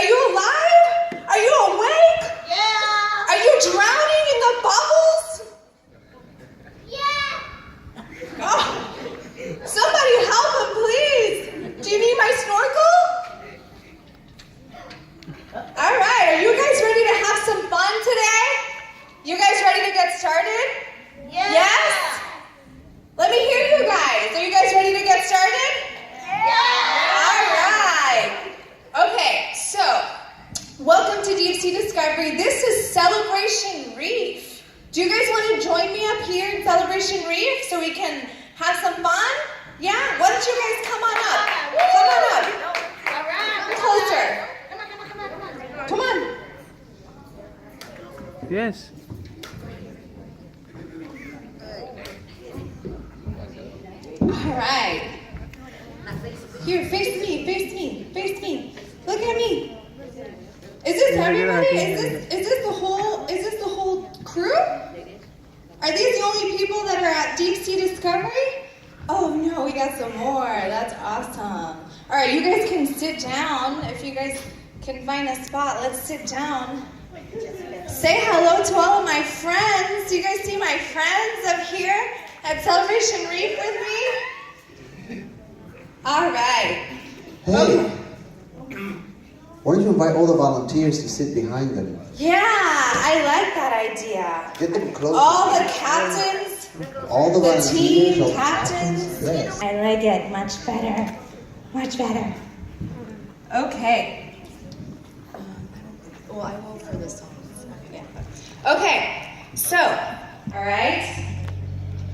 you alive? Are you awake? Yeah. Are you drowning in the bubbles? Yeah. Oh, somebody help him, please. Do you need my snorkel? All right, are you guys ready to have some fun today? You guys ready to get started? Yeah. Yes? Let me hear you guys. Are you guys ready to get started? Yeah. All right. Okay, so welcome to Deep Sea Discovery. This is Celebration Reef. Do you guys want to join me up here in Celebration Reef so we can have some fun? Yeah? Why don't you guys come on up? Come on up. All right. Come closer. Come on. Yes. All right. Here, face me, face me, face me. Look at me. Is this everybody? Is this the whole crew? Are these the only people that are at Deep Sea Discovery? Oh no, we got some more. That's awesome. All right, you guys can sit down. If you guys can find a spot, let's sit down. Say hello to all of my friends. Do you guys see my friends up here at Celebration Reef with me? All right. Hey, why don't you invite all the volunteers to sit behind them? Yeah, I like that idea. Get them close. All the captains, All the the volunteers. team all the captains. Yes. I like it much better. Much better. Okay. Well, I will for this song. Yeah. Okay, so, all right.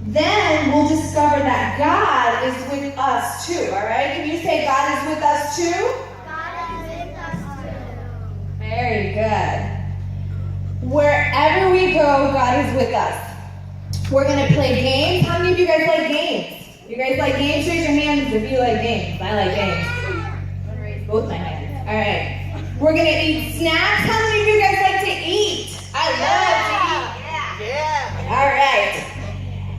Then we'll discover that God is with us too, all right? Can you say God is with us too? God is with us too. Very good. Wherever we go, God is with us. We're going to play games. How many of you guys like games? You guys like games? Raise your hands if you like games. I like games. I'm going to raise both my hands. All right. We're going to eat snacks. How many of you guys like to eat? I love to eat. Yeah. All right.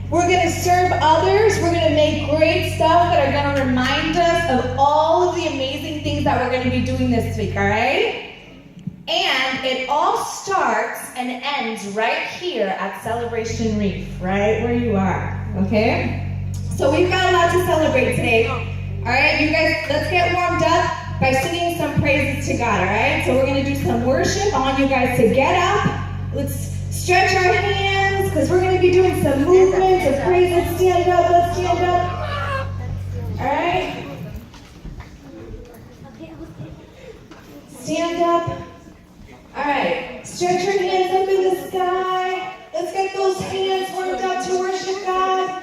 We're going to serve others. We're going to make great stuff that are going to remind us of all of the amazing things that we're going to be doing this week, all right? And it all starts and ends right here at Celebration Reef, right where you are, okay? So we've got a lot to celebrate today. All right, you guys, let's get warmed up by singing some praises to God, all right? So we're going to do some worship. I want you guys to get up. Let's stretch our hands, because we're going to be doing some movements of praise. Let's stand up, let's stand up. All right? Stand up. All right. Stretch your hands up in the sky. Let's get those hands warmed up to worship God.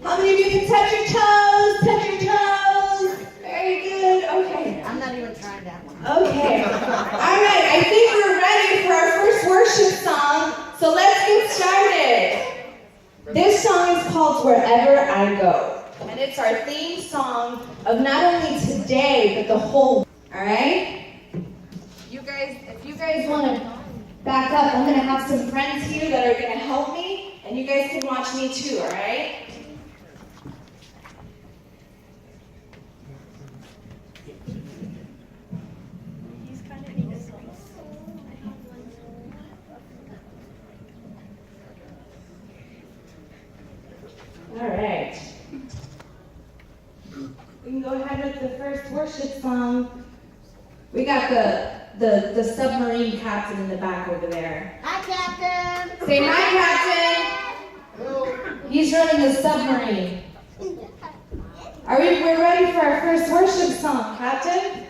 How many of you can touch your toes? Touch your toes. Very good. Okay. I'm not even trying that one. Okay. All right. I think we're ready for our first worship song. So let's get started. This song is called Wherever I Go. And it's our theme song of not only today, but the whole. All right? If you guys want to back up, I'm going to have some friends here that are going to help me. And you guys can watch me too, all right? All right. We can go ahead with the first worship song. We got the submarine captain in the back over there. Hi, Captain. Say hi, Captain. He's running the submarine. We're ready for our first worship song, Captain?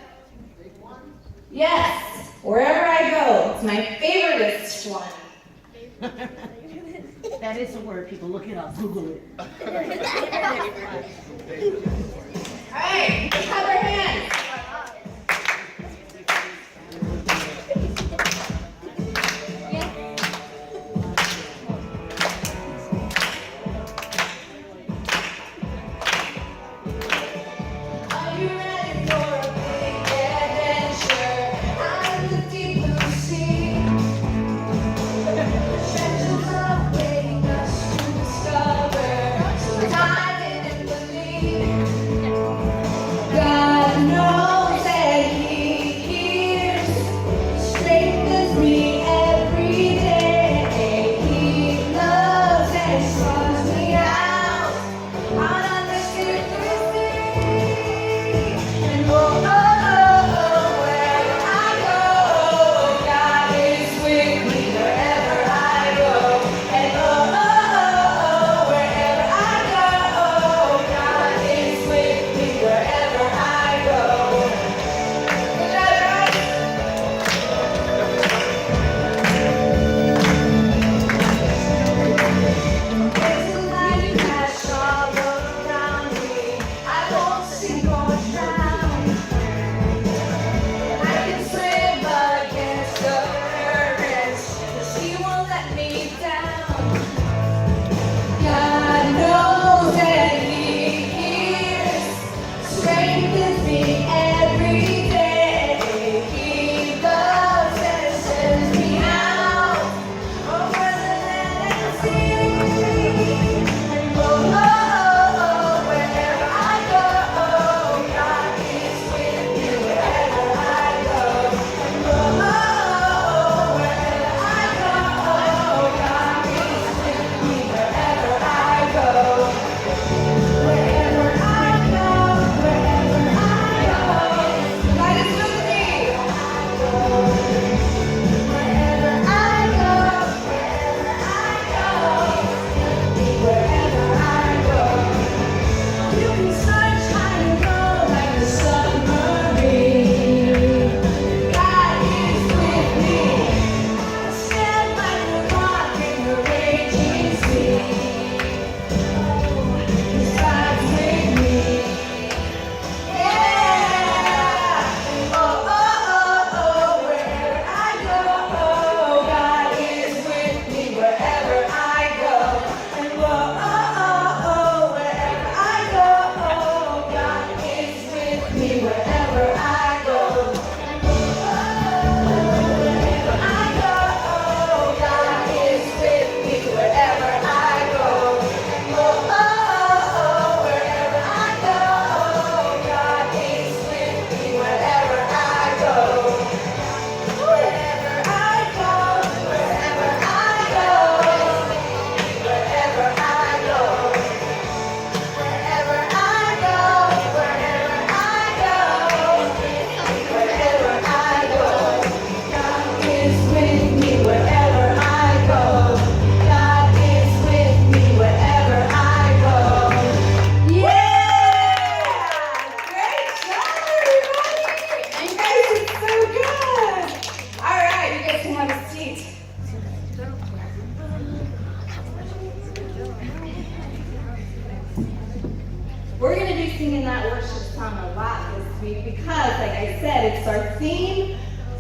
Yes. Wherever I go. It's my favoriteest one. That is a word, people. Look it up. Google it. All right, let's have our hands. Are you ready for a big adventure out of the deep blue sea? Treasures are waiting us to discover, so dive in and believe. God knows.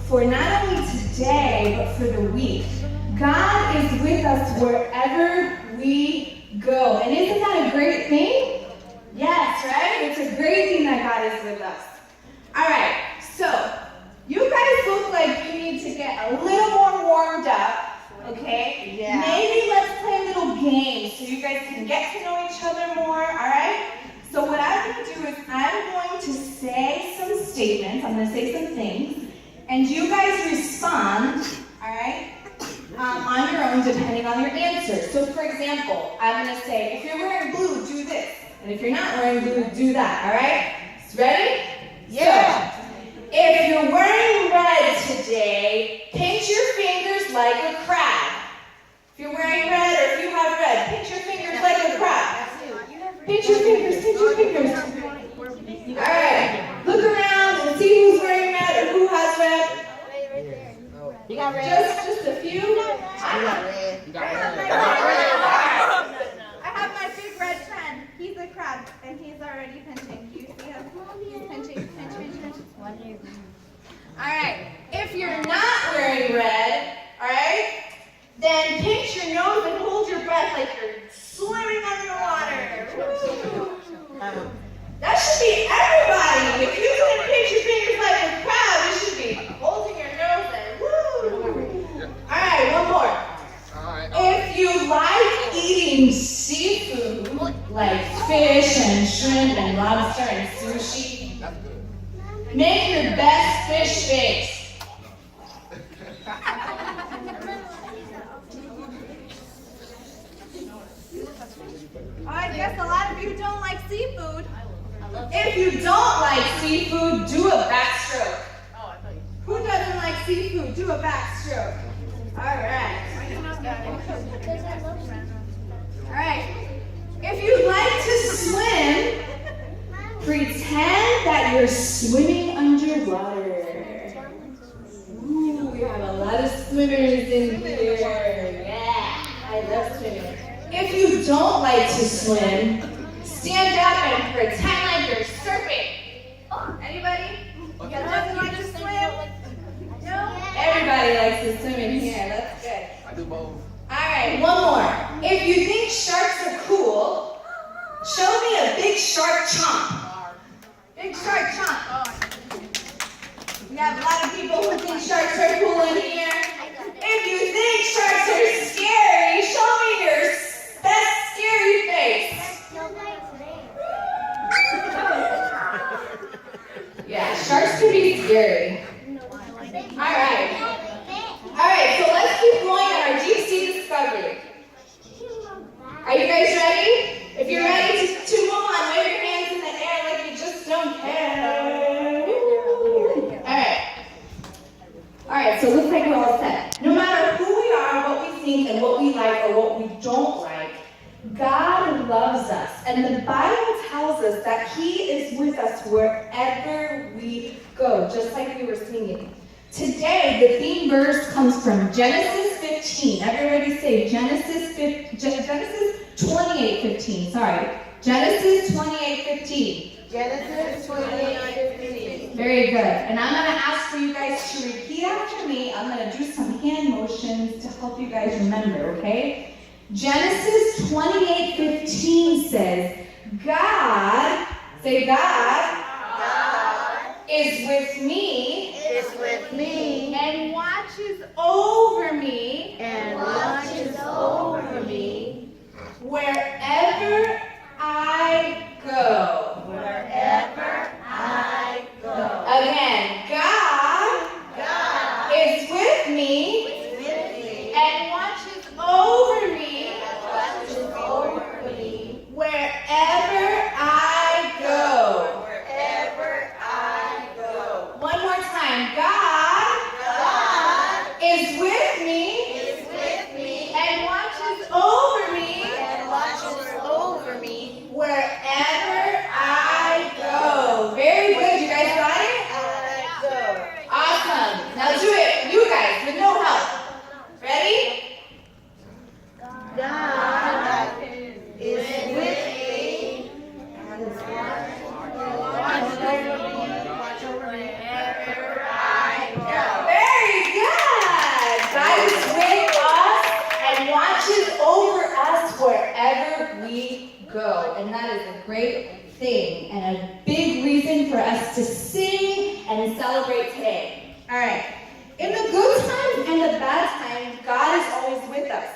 for not only today, but for the week. God is with us wherever we go. And isn't that a great thing? Yes, right? It's a great thing that God is with us. All right, so you guys look like you need to get a little more warmed up, okay? Yeah. Maybe let's play a little game so you guys can get to know each other more, all right? So what I'm going to do is I'm going to say some statements. I'm going to say some things, and you guys respond, all right, on your own depending on your answer. So for example, I'm going to say, if you're wearing blue, do this. And if you're not wearing blue, do that, all right? Ready? Yeah. So, if you're wearing red today, pinch your fingers like a crab. If you're wearing red or if you have red, pinch your fingers like a crab. Pinch your fingers, pinch your fingers. All right, look around and see who's wearing red or who has red. You got red. Just a few. You got red. I have my big red friend. He's a crab, and he's already pinching. Do you see him? He's pinching, pinch, pinch, pinch. All right, if you're not wearing red, all right, then pinch your nose and hold your breath like you're swimming underwater. Woo. That should be everybody. If you can pinch your fingers like a crab, you should be holding your nose and woo. All right, one more. If you like eating seafood, like fish and shrimp and lobster and sushi, make your best fish face. I guess a lot of you don't like seafood. If you don't like seafood, do a backstroke. Who doesn't like seafood? Do a backstroke. All right. All right. If you like to swim, pretend that you're swimming underwater. Ooh, we have a lot of swimmers in here. Yeah, I love swimming. If you don't like to swim, stand up and pretend like you're surfing. Anybody? You guys doesn't like to swim? No? Everybody likes to swim in here. That's good. I do both. All right, one more. If you think sharks are cool, show me a big shark chomp. Big shark chomp. We have a lot of people who think sharks are cool in here. If you think sharks are scary, show me your best scary face. Yeah, sharks can be scary. All right, so let's keep going on our deep sea discovery. Are you guys ready? If you're ready to move on, wave your hands in the air like you just don't care. All right, so looks like we're all set. No matter who we are, what we think, and what we like or what we don't like, God loves us. And the Bible tells us that He is with us wherever we go, just like we were singing. Today, the theme verse comes from Genesis 15. Everybody say Genesis 28:15. Sorry. Genesis 28:15. Genesis 28:15. Very good. And I'm going to ask for you guys to repeat after me. I'm going to do some hand motions to help you guys remember, okay? Genesis 28:15 says, God, say God, is with me, and watches over me, wherever I go. Again, God is with me, and watches over me, wherever I go. One more time. God is with me, and watches over me, great thing and a big reason for us to sing and celebrate today. All right. In the good times and the bad times, God is always with us.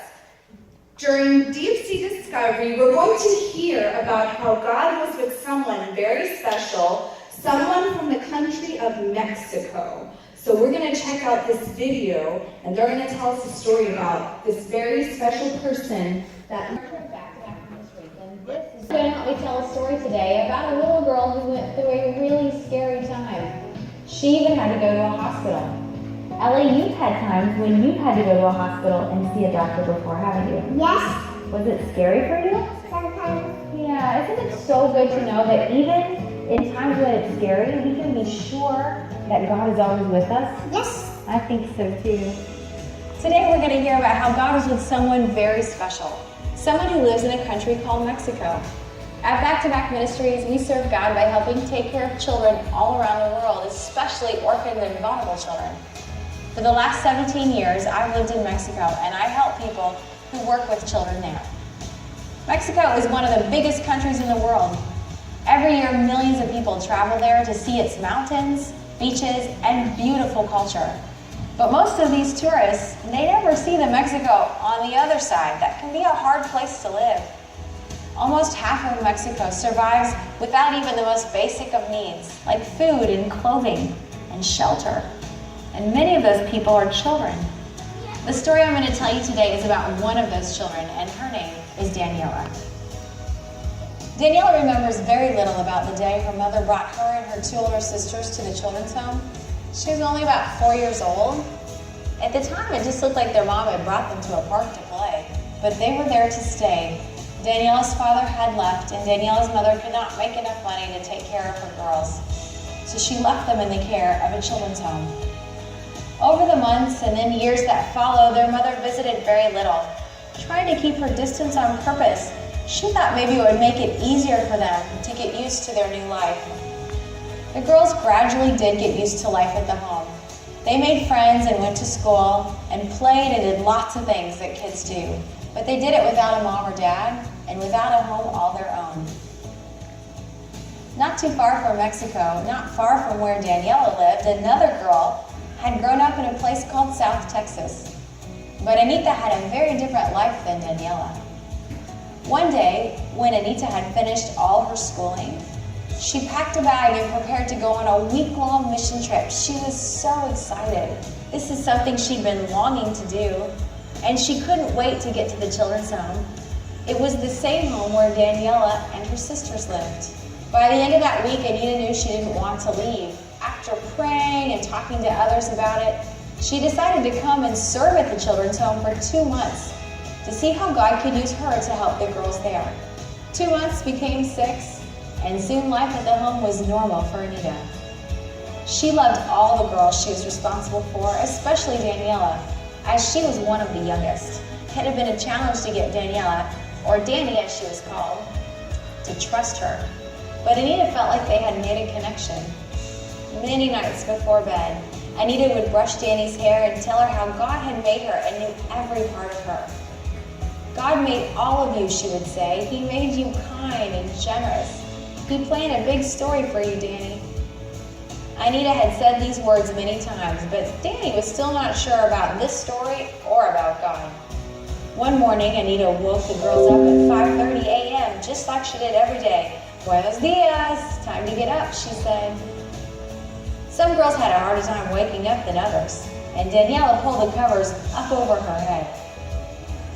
During Deep Sea Discovery, we're going to hear about how God was with someone very special, someone from the country of Mexico. So we're going to check out this video, and they're going to tell us a story about this very special person that... This is going to help me tell a story today about a little girl who went through a really scary time. She even had to go to a hospital. Ellie, you've had times when you've had to go to a hospital and see a doctor before, haven't you? Yes. Was it scary for you? Sometimes. Yeah, isn't it so good to know that even in times when it's scary, we can be sure that God is always with us? Yes. I think so too. Today we're going to hear about how God is with someone very special. Someone who lives in a country called Mexico. At Back-to-Back Ministries, we serve God by helping take care of children all around the world, especially orphaned and vulnerable children. For the last 17 years, I've lived in Mexico, and I help people who work with children there. Mexico is one of the biggest countries in the world. Every year, millions of people travel there to see its mountains, beaches, and beautiful culture. But most of these tourists, they never see the Mexico on the other side. That can be a hard place to live. Almost half of Mexico survives without even the most basic of needs, like food and clothing and shelter. And many of those people are children. The story I'm going to tell you today is about one of those children, and her name is Daniela. Daniela remembers very little about the day her mother brought her and her two older sisters to the children's home. She was only about 4 years old. At the time, it just looked like their mom had brought them to a park to play, but they were there to stay. Daniela's father had left, and Daniela's mother could not make enough money to take care of her girls. So she left them in the care of a children's home. Over the months and then years that followed, their mother visited very little, trying to keep her distance on purpose. She thought maybe it would make it easier for them to get used to their new life. The girls gradually did get used to life at the home. They made friends and went to school and played and did lots of things that kids do. But they did it without a mom or dad and without a home all their own. Not too far from Mexico, not far from where Daniela lived, another girl had grown up in a place called South Texas. But Anita had a very different life than Daniela. One day, when Anita had finished all her schooling, she packed a bag and prepared to go on a week-long mission trip. She was so excited. This is something she'd been longing to do, and she couldn't wait to get to the children's home. It was the same home where Daniela and her sisters lived. By the end of that week, Anita knew she didn't want to leave. After praying and talking to others about it, she decided to come and serve at the children's home for 2 months to see how God could use her to help the girls there. 2 months became 6, and soon life at the home was normal for Anita. She loved all the girls she was responsible for, especially Daniela, as she was one of the youngest. It had been a challenge to get Daniela, or Danny as she was called, to trust her. But Anita felt like they had made a connection. Many nights before bed, Anita would brush Danny's hair and tell her how God had made her and knew every part of her. God made all of you, she would say. He made you kind and generous. He planned a big story for you, Danny. Anita had said these words many times, but Danny was still not sure about this story or about God. One morning, Anita woke the girls up at 5:30 a.m., just like she did every day. Buenos dias, time to get up, she said. Some girls had a harder time waking up than others, and Daniela pulled the covers up over her head.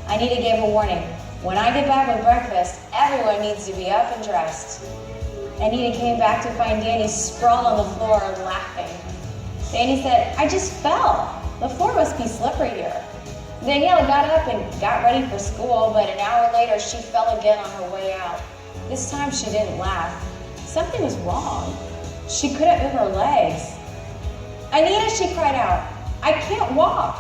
Anita gave a warning. When I get back with breakfast, everyone needs to be up and dressed. Anita came back to find Danny sprawled on the floor laughing. Danny said, I just fell. The floor must be slippery here. Daniela got up and got ready for school, but an hour later she fell again on her way out. This time she didn't laugh. Something was wrong. She couldn't move her legs. Anita, she cried out, I can't walk.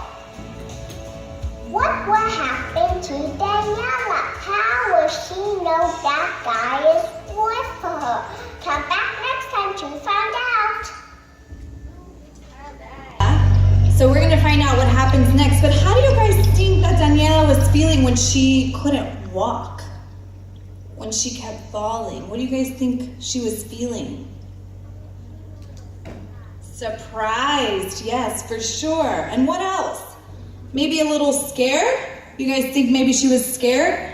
What will happen to Daniela? How will she know that God is with her? Come back next time to find out. So we're going to find out what happens next. But how do you guys think that Daniela was feeling when she couldn't walk? when she kept falling? What do you guys think she was feeling? Surprised, yes, for sure. And what else? Maybe a little scared? You guys think maybe she was scared?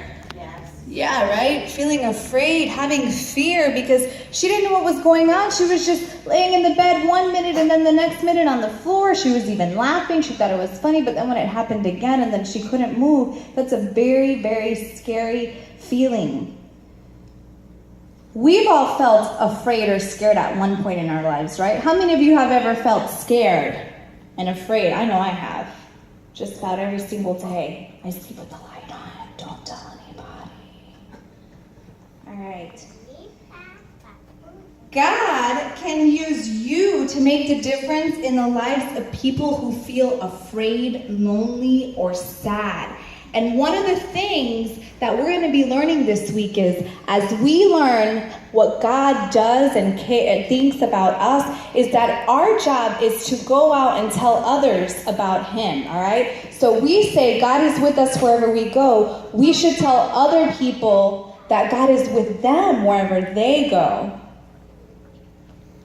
Yeah, right? Feeling afraid, having fear because she didn't know what was going on. She was just laying in the bed 1 minute and then the next minute on the floor. She was even laughing. She thought it was funny, but then when it happened again and then she couldn't move, that's a very, very scary feeling. We've all felt afraid or scared at one point in our lives, right? How many of you have ever felt scared and afraid? I know I have. Just about every single day. I sleep with the light on. Don't tell anybody. All right. God can use you to make the difference in the lives of people who feel afraid, lonely, or sad. And one of the things that we're going to be learning this week is, as we learn what God does and thinks about us, is that our job is to go out and tell others about Him, all right? So we say God is with us wherever we go. We should tell other people that God is with them wherever they go.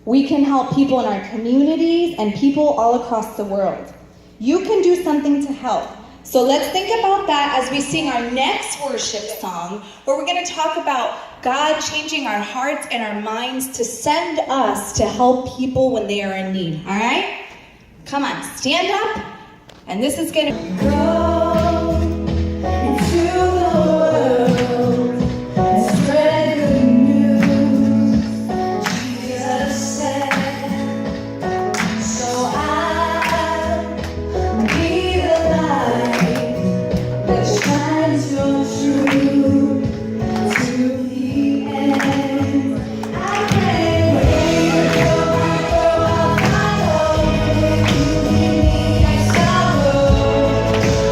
We can help people in our communities and people all across the world. You can do something to help. So let's think about that as we sing our next worship song, where we're going to talk about God changing our hearts and our minds to send us to help people when they are in need. All right? Come on, stand up. And this is going to go into the world and spread good news. Jesus said, so I'll be the light that shines your truth to the end. I can't wait till I go, I'll follow you. I shall go.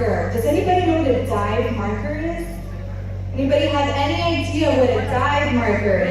marker. Does anybody know what a dive marker is? Anybody have any idea what a dive marker is?